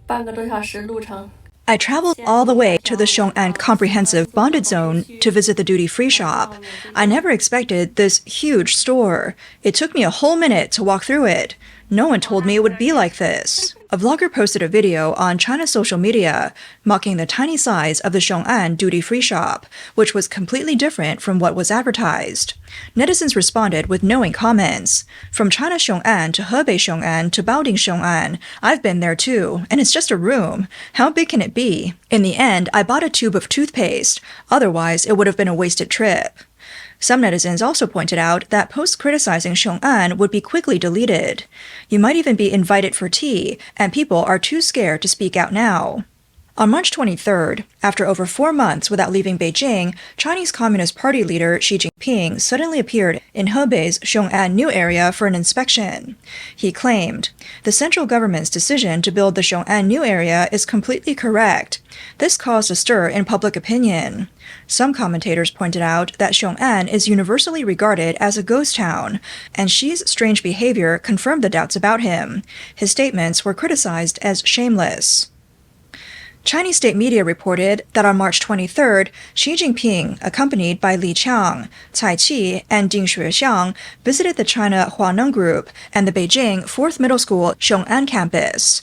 半个多小时路程。I traveled all the way to the Xiong'an Comprehensive Bonded Zone to visit the duty-free shop. I never expected this huge store. It took me a whole minute to walk through it. No one told me it would be like this. A vlogger posted a video on China's social media mocking the tiny size of the Xiong'an duty-free shop, which was completely different from what was advertised. Netizens responded with knowing comments. From China Xiong'an to Hebei Xiong'an to Baoding Xiong'an, I've been there too, and it's just a room. How big can it be? In the end, I bought a tube of toothpaste. Otherwise, it would have been a wasted trip. Some netizens also pointed out that posts criticizing Xiong'an would be quickly deleted. You might even be invited for tea, and people are too scared to speak out now. On March 23rd, after over 4 months without leaving Beijing, Chinese Communist Party leader Xi Jinping suddenly appeared in Hebei's Xiong'an New Area for an inspection. He claimed, "The central government's decision to build the Xiong'an New Area is completely correct. This caused a stir in public opinion." Some commentators pointed out that Xiong'an is universally regarded as a ghost town, and Xi's strange behavior confirmed the doubts about him. His statements were criticized as shameless. Chinese state media reported that on March 23rd, Xi Jinping, accompanied by Li Qiang, Cai Qi, and Ding Xuexiang, visited the China Huaneng Group and the Beijing 4th Middle School Xiong'an campus.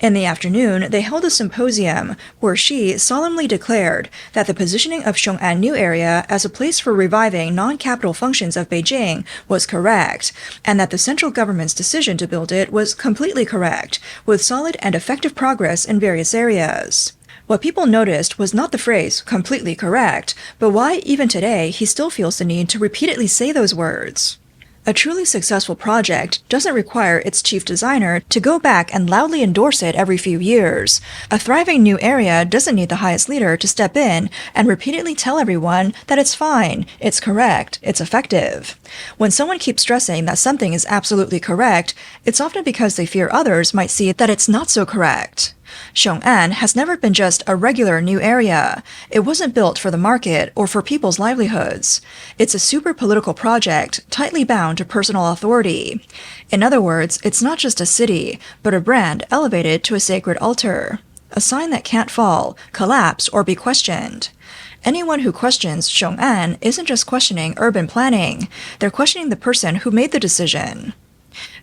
In the afternoon, they held a symposium where Xi solemnly declared that the positioning of Xiong'an New Area as a place for reviving non-capital functions of Beijing was correct, and that the central government's decision to build it was completely correct, with solid and effective progress in various areas. What people noticed was not the phrase completely correct, but why even today he still feels the need to repeatedly say those words. A truly successful project doesn't require its chief designer to go back and loudly endorse it every few years. A thriving new area doesn't need the highest leader to step in and repeatedly tell everyone that it's fine, it's correct, it's effective. When someone keeps stressing that something is absolutely correct, it's often because they fear others might see that it's not so correct. Xiong'an has never been just a regular new area. It wasn't built for the market or for people's livelihoods. It's a super political project tightly bound to personal authority. In other words, it's not just a city, but a brand elevated to a sacred altar. A sign that can't fall, collapse, or be questioned. Anyone who questions Xiong'an isn't just questioning urban planning. They're questioning the person who made the decision.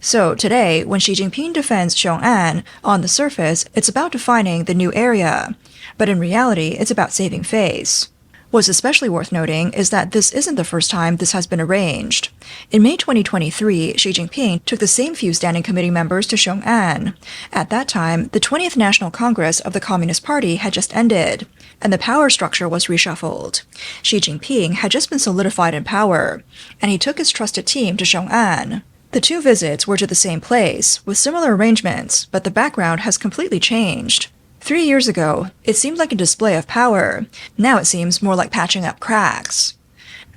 So today, when Xi Jinping defends Xiong'an, on the surface, it's about defining the new area. But in reality, it's about saving face. What's especially worth noting is that this isn't the first time this has been arranged. In May 2023, Xi Jinping took the same few standing committee members to Xiong'an. At that time, the 20th National Congress of the Communist Party had just ended, and the power structure was reshuffled. Xi Jinping had just been solidified in power, and he took his trusted team to Xiong'an. The two visits were to the same place, with similar arrangements, but the background has completely changed. 3 years ago, it seemed like a display of power. Now it seems more like patching up cracks.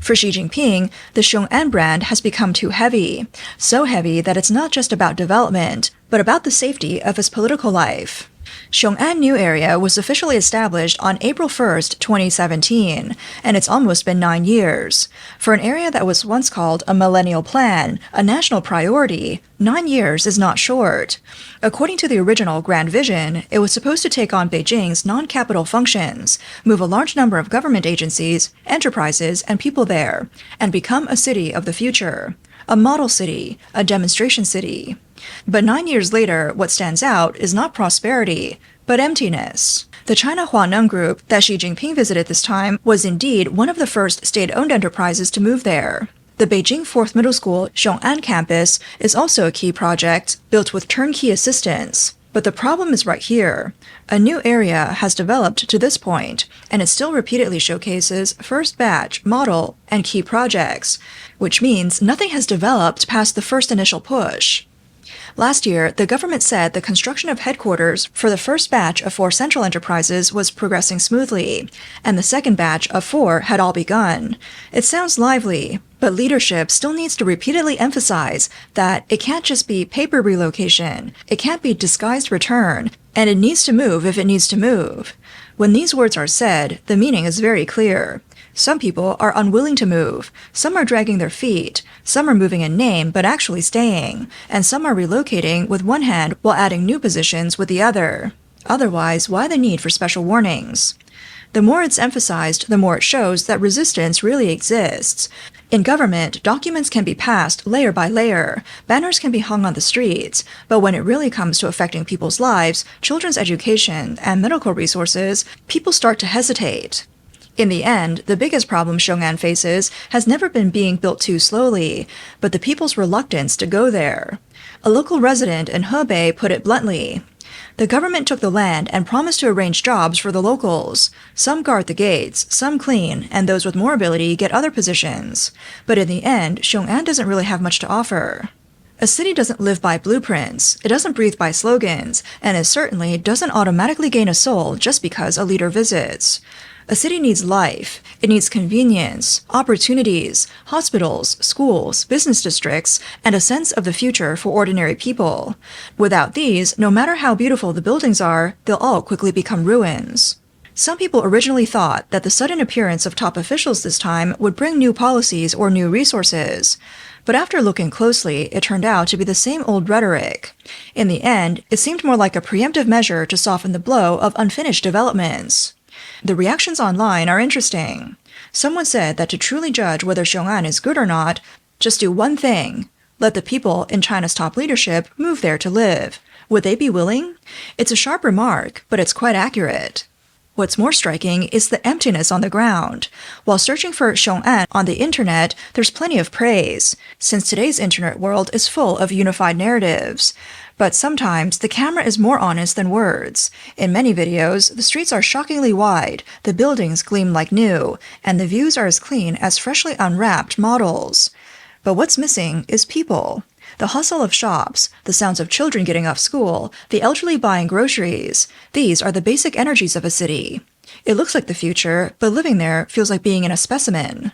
For Xi Jinping, the Xiong'an brand has become too heavy. So heavy that it's not just about development, but about the safety of his political life. Xiong'an New Area was officially established on April 1st, 2017, and it's almost been 9 years. For an area that was once called a millennial plan, a national priority, 9 years is not short. According to the original Grand Vision, it was supposed to take on Beijing's non-capital functions, move a large number of government agencies, enterprises, and people there, and become a city of the future. A model city, a demonstration city. But 9 years later, what stands out is not prosperity, but emptiness. The China Huaneng Group that Xi Jinping visited this time was indeed one of the first state-owned enterprises to move there. The Beijing 4th Middle School Xiong'an campus is also a key project, built with turnkey assistance. But the problem is right here. A new area has developed to this point, and it still repeatedly showcases first batch, model, and key projects, which means nothing has developed past the first initial push. Last year, the government said the construction of headquarters for the first batch of 4 central enterprises was progressing smoothly, and the second batch of 4 had all begun. It sounds lively, but leadership still needs to repeatedly emphasize that it can't just be paper relocation, it can't be disguised return, and it needs to move if it needs to move. When these words are said, the meaning is very clear. Some people are unwilling to move, some are dragging their feet, some are moving in name but actually staying, and some are relocating with one hand while adding new positions with the other. Otherwise, why the need for special warnings? The more it's emphasized, the more it shows that resistance really exists. In government, documents can be passed layer by layer, banners can be hung on the streets, but when it really comes to affecting people's lives, children's education, and medical resources, people start to hesitate. In the end, the biggest problem Xiong'an faces has never been being built too slowly, but the people's reluctance to go there. A local resident in Hebei put it bluntly. The government took the land and promised to arrange jobs for the locals. Some guard the gates, some clean, and those with more ability get other positions. But in the end, Xiong'an doesn't really have much to offer. A city doesn't live by blueprints, it doesn't breathe by slogans, and it certainly doesn't automatically gain a soul just because a leader visits. A city needs life, it needs convenience, opportunities, hospitals, schools, business districts, and a sense of the future for ordinary people. Without these, no matter how beautiful the buildings are, they'll all quickly become ruins. Some people originally thought that the sudden appearance of top officials this time would bring new policies or new resources. But after looking closely, it turned out to be the same old rhetoric. In the end, it seemed more like a preemptive measure to soften the blow of unfinished developments. The reactions online are interesting. Someone said that to truly judge whether Xiong'an is good or not, just do one thing. Let the people in China's top leadership move there to live. Would they be willing? It's a sharp remark, but it's quite accurate. What's more striking is the emptiness on the ground. While searching for Xiong'an on the internet, there's plenty of praise, since today's internet world is full of unified narratives. But sometimes the camera is more honest than words. In many videos, the streets are shockingly wide, the buildings gleam like new, and the views are as clean as freshly unwrapped models. But what's missing is people. The hustle of shops, the sounds of children getting off school, the elderly buying groceries, these are the basic energies of a city. It looks like the future, but living there feels like being in a specimen.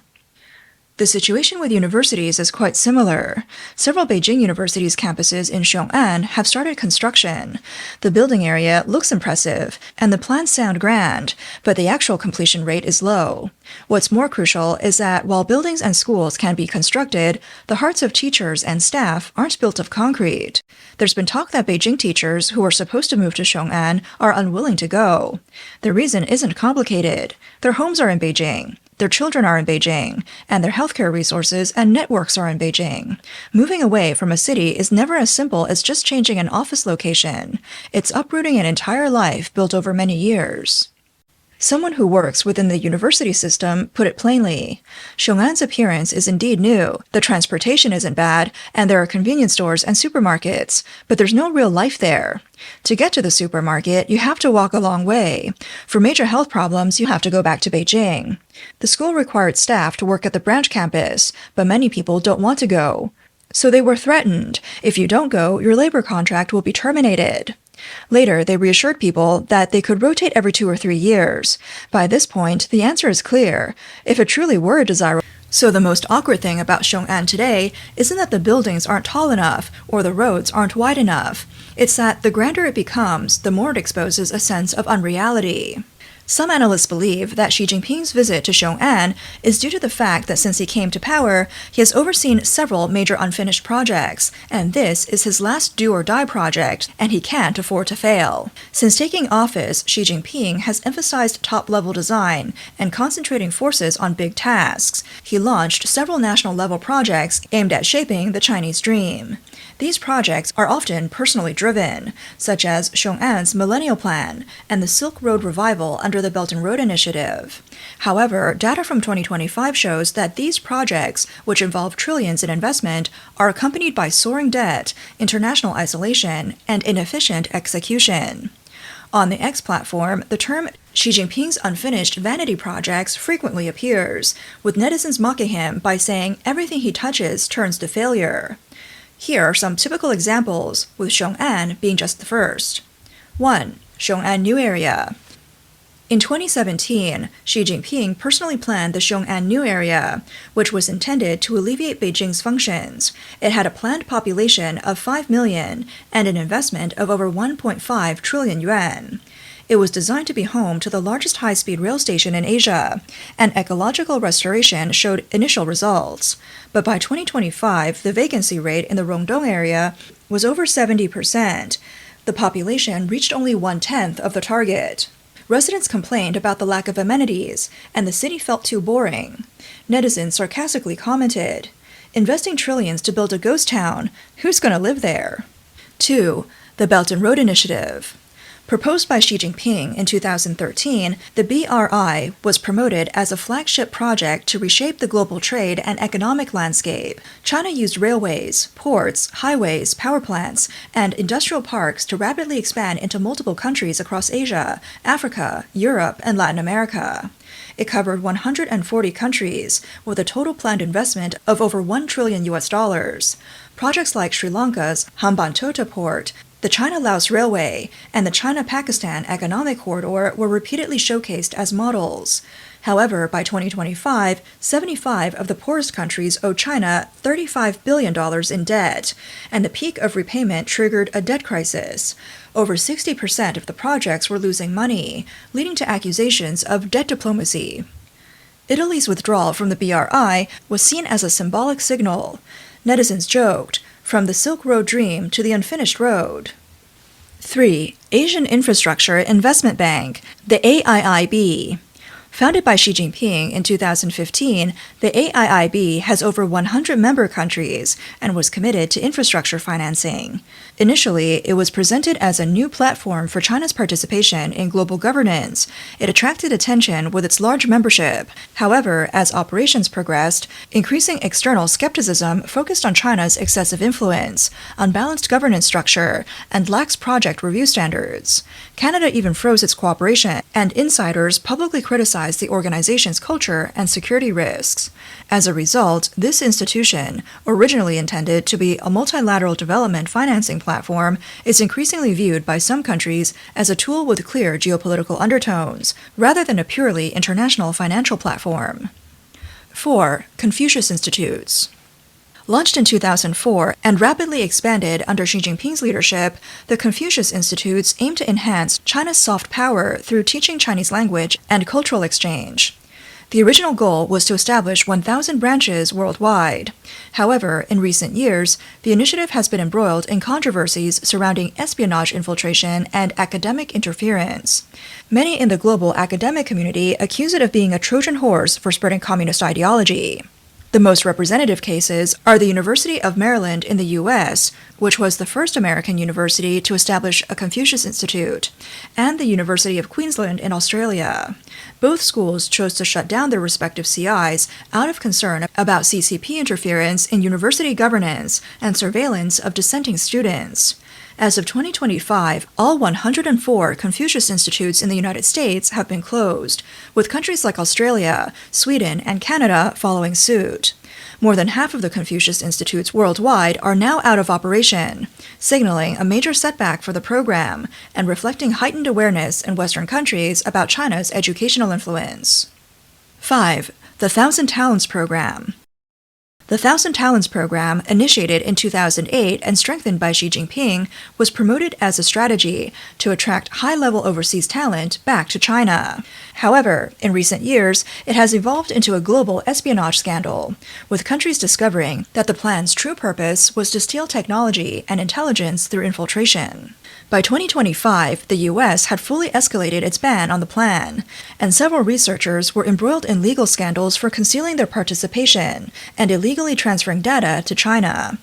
The situation with universities is quite similar. Several Beijing universities' campuses in Xiong'an have started construction. The building area looks impressive, and the plans sound grand, but the actual completion rate is low. What's more crucial is that while buildings and schools can be constructed, the hearts of teachers and staff aren't built of concrete. There's been talk that Beijing teachers who are supposed to move to Xiong'an are unwilling to go. The reason isn't complicated. Their homes are in Beijing. Their children are in Beijing, and their healthcare resources and networks are in Beijing. Moving away from a city is never as simple as just changing an office location. It's uprooting an entire life built over many years. Someone who works within the university system put it plainly. Xiong'an's appearance is indeed new, the transportation isn't bad, and there are convenience stores and supermarkets, but there's no real life there. To get to the supermarket, you have to walk a long way. For major health problems, you have to go back to Beijing. The school required staff to work at the branch campus, but many people don't want to go. So they were threatened. If you don't go, your labor contract will be terminated. Later, they reassured people that they could rotate every 2 or 3 years. By this point, the answer is clear. If it truly were desirable. So the most awkward thing about Xiong'an today isn't that the buildings aren't tall enough or the roads aren't wide enough. It's that the grander it becomes, the more it exposes a sense of unreality. Some analysts believe that Xi Jinping's visit to Xiong'an is due to the fact that since he came to power, he has overseen several major unfinished projects, and this is his last do-or-die project, and he can't afford to fail. Since taking office, Xi Jinping has emphasized top-level design and concentrating forces on big tasks. He launched several national-level projects aimed at shaping the Chinese dream. These projects are often personally driven, such as Xiong'an's Millennial Plan and the Silk Road Revival under the Belt and Road Initiative. However, data from 2025 shows that these projects, which involve trillions in investment, are accompanied by soaring debt, international isolation, and inefficient execution. On the X platform, the term Xi Jinping's unfinished vanity projects frequently appears, with netizens mocking him by saying everything he touches turns to failure. Here are some typical examples, with Xiong'an being just the first. 1. Xiong'an New Area. In 2017, Xi Jinping personally planned the Xiong'an New Area, which was intended to alleviate Beijing's functions. It had a planned population of 5 million and an investment of over 1.5 trillion yuan. It was designed to be home to the largest high-speed rail station in Asia, and ecological restoration showed initial results. But by 2025, the vacancy rate in the Rongdong area was over 70%. The population reached only 1/10 of the target. Residents complained about the lack of amenities, and the city felt too boring. Netizens sarcastically commented, "Investing trillions to build a ghost town, who's going to live there?" 2. The Belt and Road Initiative. Proposed by Xi Jinping in 2013, the BRI was promoted as a flagship project to reshape the global trade and economic landscape. China used railways, ports, highways, power plants, and industrial parks to rapidly expand into multiple countries across Asia, Africa, Europe, and Latin America. It covered 140 countries, with a total planned investment of over $1 trillion. Projects like Sri Lanka's Hambantota port, the China-Laos Railway, and the China-Pakistan Economic Corridor were repeatedly showcased as models. However, by 2025, 75 of the poorest countries owed China $35 billion in debt, and the peak of repayment triggered a debt crisis. Over 60% of the projects were losing money, leading to accusations of debt diplomacy. Italy's withdrawal from the BRI was seen as a symbolic signal. Netizens joked, "From the Silk Road dream to the unfinished road." 3. Asian Infrastructure Investment Bank, the AIIB. Founded by Xi Jinping in 2015, the AIIB has over 100 member countries and was committed to infrastructure financing. Initially, it was presented as a new platform for China's participation in global governance. It attracted attention with its large membership. However, as operations progressed, increasing external skepticism focused on China's excessive influence, unbalanced governance structure, and lax project review standards. Canada even froze its cooperation, and insiders publicly criticized the organization's culture and security risks. As a result, this institution, originally intended to be a multilateral development financing platform, is increasingly viewed by some countries as a tool with clear geopolitical undertones, rather than a purely international financial platform. 4. Confucius Institutes. Launched in 2004 and rapidly expanded under Xi Jinping's leadership, the Confucius Institutes aim to enhance China's soft power through teaching Chinese language and cultural exchange. The original goal was to establish 1,000 branches worldwide. However, in recent years, the initiative has been embroiled in controversies surrounding espionage infiltration and academic interference. Many in the global academic community accuse it of being a Trojan horse for spreading communist ideology. The most representative cases are the University of Maryland in the U.S., which was the first American university to establish a Confucius Institute, and the University of Queensland in Australia. Both schools chose to shut down their respective CIs out of concern about CCP interference in university governance and surveillance of dissenting students. As of 2025, all 104 Confucius Institutes in the United States have been closed, with countries like Australia, Sweden, and Canada following suit. More than half of the Confucius Institutes worldwide are now out of operation, signaling a major setback for the program and reflecting heightened awareness in Western countries about China's educational influence. 5. The Thousand Talents Program. The Thousand Talents program, initiated in 2008 and strengthened by Xi Jinping, was promoted as a strategy to attract high-level overseas talent back to China. However, in recent years, it has evolved into a global espionage scandal, with countries discovering that the plan's true purpose was to steal technology and intelligence through infiltration. By 2025, the U.S. had fully escalated its ban on the plan, and several researchers were embroiled in legal scandals for concealing their participation and illegally transferring data to China.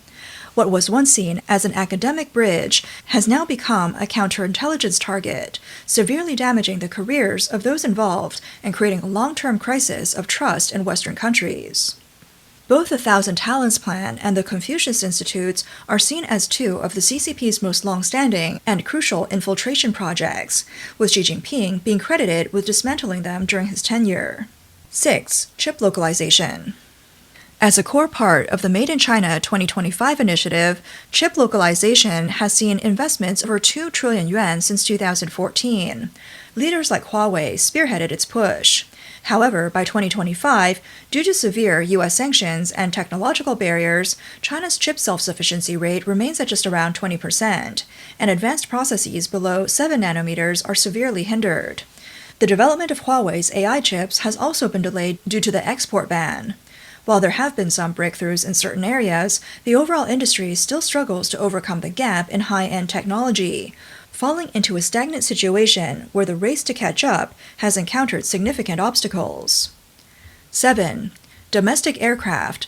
What was once seen as an academic bridge has now become a counterintelligence target, severely damaging the careers of those involved and creating a long-term crisis of trust in Western countries. Both the Thousand Talents Plan and the Confucius Institutes are seen as two of the CCP's most long-standing and crucial infiltration projects, with Xi Jinping being credited with dismantling them during his tenure. 6. Chip localization. As a core part of the Made in China 2025 initiative, chip localization has seen investments over 2 trillion yuan since 2014. Leaders like Huawei spearheaded its push. However, by 2025, due to severe U.S. sanctions and technological barriers, China's chip self-sufficiency rate remains at just around 20%, and advanced processes below 7 nanometers are severely hindered. The development of Huawei's AI chips has also been delayed due to the export ban. While there have been some breakthroughs in certain areas, the overall industry still struggles to overcome the gap in high-end technology, falling into a stagnant situation where the race to catch up has encountered significant obstacles. 7. Domestic aircraft.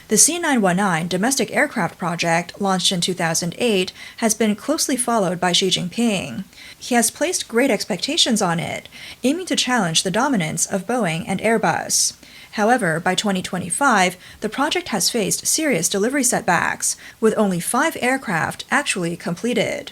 The C919 domestic aircraft project, launched in 2008, has been closely followed by Xi Jinping. He has placed great expectations on it, aiming to challenge the dominance of Boeing and Airbus. However, by 2025, the project has faced serious delivery setbacks, with only 5 aircraft actually completed.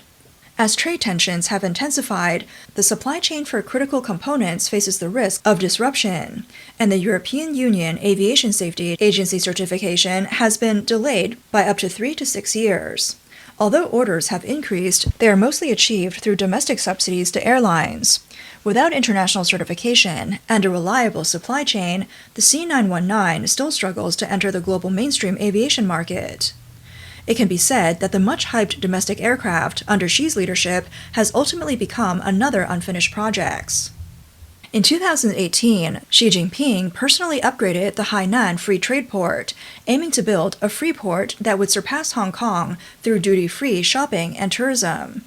As trade tensions have intensified, the supply chain for critical components faces the risk of disruption, and the European Union Aviation Safety Agency certification has been delayed by up to 3 to 6 years. Although orders have increased, they are mostly achieved through domestic subsidies to airlines. Without international certification and a reliable supply chain, the C919 still struggles to enter the global mainstream aviation market. It can be said that the much-hyped domestic aircraft under Xi's leadership has ultimately become another unfinished project. In 2018, Xi Jinping personally upgraded the Hainan Free Trade Port, aiming to build a free port that would surpass Hong Kong through duty-free shopping and tourism.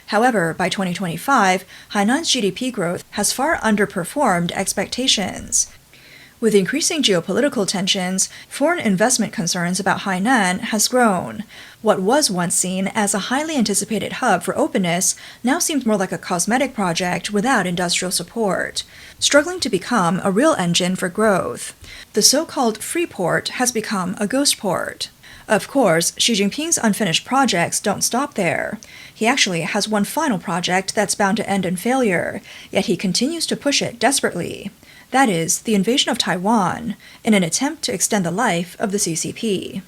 However, by 2025, Hainan's GDP growth has far underperformed expectations. With increasing geopolitical tensions, foreign investment concerns about Hainan has grown. What was once seen as a highly anticipated hub for openness now seems more like a cosmetic project without industrial support, struggling to become a real engine for growth. The so-called free port has become a ghost port. Of course, Xi Jinping's unfinished projects don't stop there. He actually has one final project that's bound to end in failure, yet he continues to push it desperately. That is, the invasion of Taiwan, in an attempt to extend the life of the CCP.